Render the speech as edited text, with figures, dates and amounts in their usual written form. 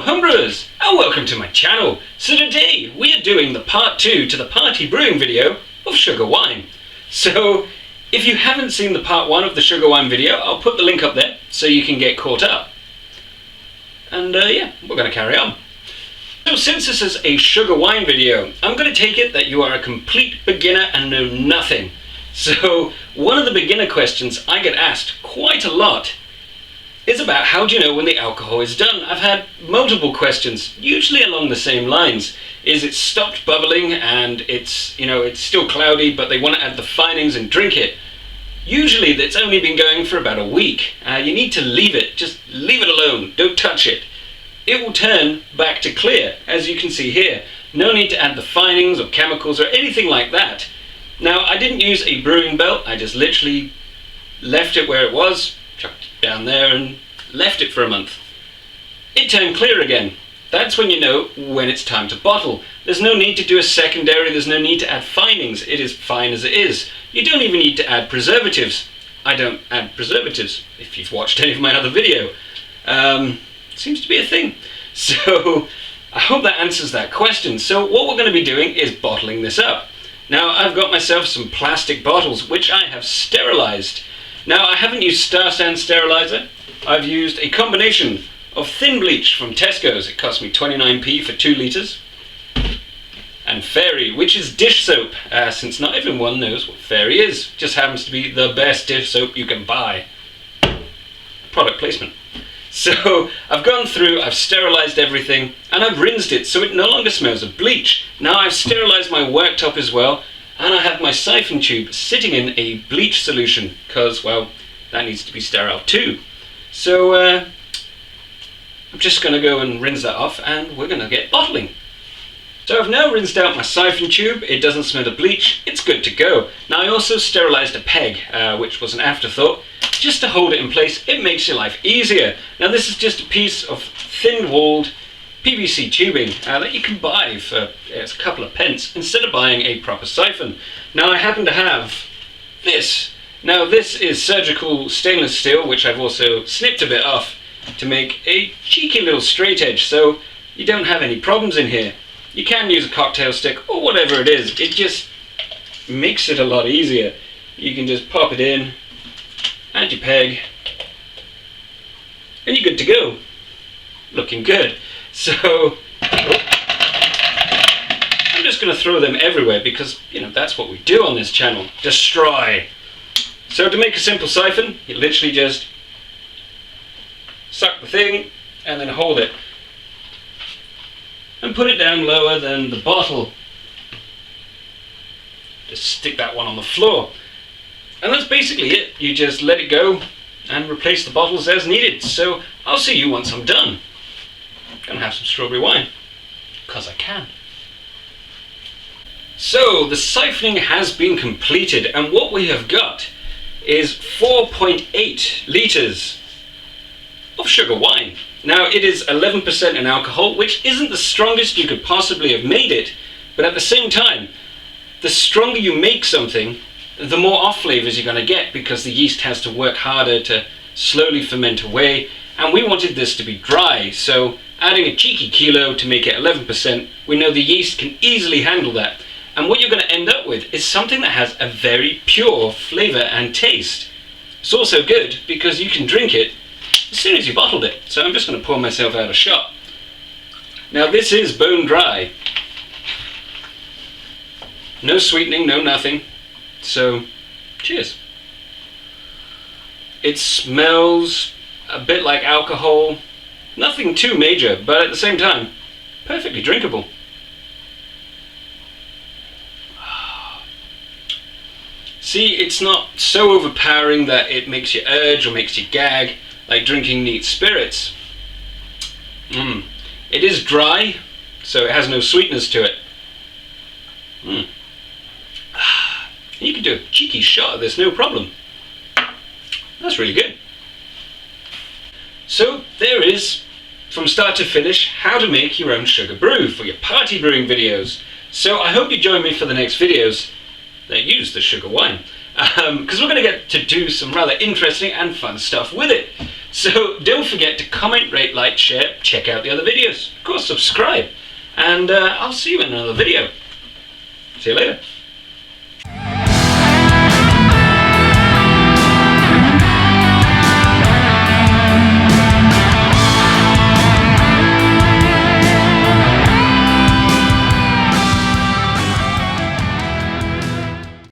homebrewers, and welcome to my channel. So today we are doing the part 2 to the party brewing video of sugar wine. So if you haven't seen the part 1 of the sugar wine video, I'll put the link up there so you can get caught up. And yeah, we're going to carry on. So since this is a sugar wine video, I'm going to take it that you are a complete beginner and know nothing. So one of the beginner questions I get asked quite a lot is about how do you know when the alcohol is done. I've had multiple questions, usually along the same lines. Is it stopped bubbling and it's still cloudy, but they want to add the finings and drink it? Usually it's only been going for about a week. You need to leave it, just leave it alone, don't touch it. It will turn back to clear, as you can see here. No need to add the finings or chemicals or anything like that. Now, I didn't use a brewing belt, I just literally left it where it was, chucked it down there and left it for a month. It turned clear again. That's when you know when it's time to bottle. There's no need to do a secondary, there's no need to add finings. It is fine as it is. You don't even need to add preservatives. I don't add preservatives, if you've watched any of my other video. Seems to be a thing. So I hope that answers that question. So what we're going to be doing is bottling this up. Now I've got myself some plastic bottles which I have sterilized. Now I haven't used Star San sterilizer. I've used a combination of thin bleach from Tesco's. It cost me 29p for 2 litres. And Fairy, which is dish soap, since not everyone knows what Fairy is. Just happens to be the best dish soap you can buy. Product placement. So I've gone through, I've sterilized everything, and I've rinsed it so it no longer smells of bleach. Now I've sterilized my worktop as well, and I have my siphon tube sitting in a bleach solution, because, well, that needs to be sterile too. So I'm just going to go and rinse that off, and we're going to get bottling. So I've now rinsed out my siphon tube, it doesn't smell of bleach, it's good to go. Now I also sterilized a peg, which was an afterthought, just to hold it in place. It makes your life easier. Now this is just a piece of thin-walled PVC tubing that you can buy for a couple of pence instead of buying a proper siphon. Now I happen to have this. Now this is surgical stainless steel, which I've also snipped a bit off to make a cheeky little straight edge, so you don't have any problems in here. You can use a cocktail stick or whatever it is. It just makes it a lot easier. You can just pop it in, add your peg, and you're good to go. Looking good. So I'm just going to throw them everywhere because, that's what we do on this channel. Destroy. So to make a simple siphon, you literally just suck the thing and then hold it. And put it down lower than the bottle. Just stick that one on the floor. And that's basically it. You just let it go and replace the bottles as needed. So I'll see you once I'm done. I'm gonna have some strawberry wine, because I can. So the siphoning has been completed, and what we have got is 4.8 litres of sugar wine. Now it is 11% in alcohol, which isn't the strongest you could possibly have made it, but at the same time, the stronger you make something, the more off flavors you're going to get, because the yeast has to work harder to slowly ferment away, and we wanted this to be dry, so adding a cheeky kilo to make it 11%, we know the yeast can easily handle that, and what you're going to end up with is something that has a very pure flavor and taste. It's also good because you can drink it as soon as you bottled it. So I'm just going to pour myself out a shot. Now this is bone dry. No sweetening, no nothing. So, cheers. It smells a bit like alcohol. Nothing too major, but at the same time, perfectly drinkable. See, it's not so overpowering that it makes you urge or makes you gag, like drinking neat spirits. It is dry, so it has no sweetness to it. You can do a cheeky shot of this, no problem. That's really good. So there is, from start to finish, how to make your own sugar brew for your party brewing videos. So I hope you join me for the next videos that use the sugar wine, because we're going to get to do some rather interesting and fun stuff with it. So don't forget to comment, rate, like, share, check out the other videos. Of course, subscribe. And I'll see you in another video. See you later.